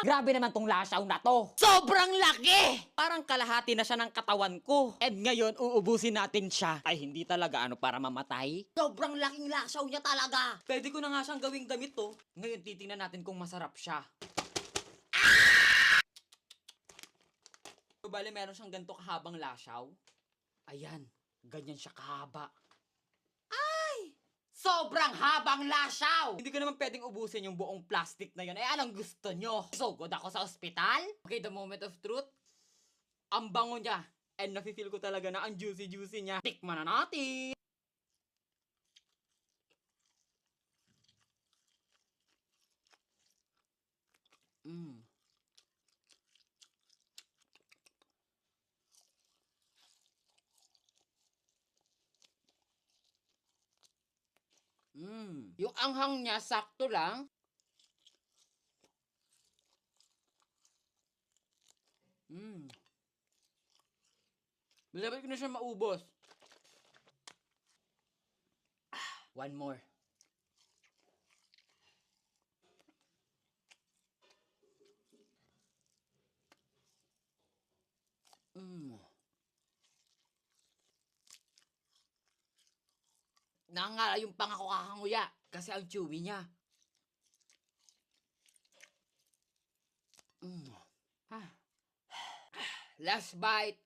Grabe naman tong lasaw na to. Sobrang laki! Parang kalahati na siya ng katawan ko. And ngayon, uubusin natin siya. Ay, hindi talaga para mamatay. Sobrang laking lasaw niya talaga. Pwede ko na nga siyang gawing damit to. Ngayon, titingnan natin kung masarap siya. Bale, meron siyang ganito kahabang lasaw. Ayan, ganyan siya kahaba. Ay! Sobrang habang lasaw! Hindi ko naman pwedeng ubusin yung buong plastic na yun. Anong gusto nyo? So good ako sa ospital? Okay, the moment of truth. Ang bango niya. And nafe-feel ko talaga na ang juicy-juicy niya. Tikman na natin! Yung anghang niya, sakto lang. Malapit ko na siya maubos. One more. Nangangala yung pangako kakanguya kasi ang chewy niya. Last bite.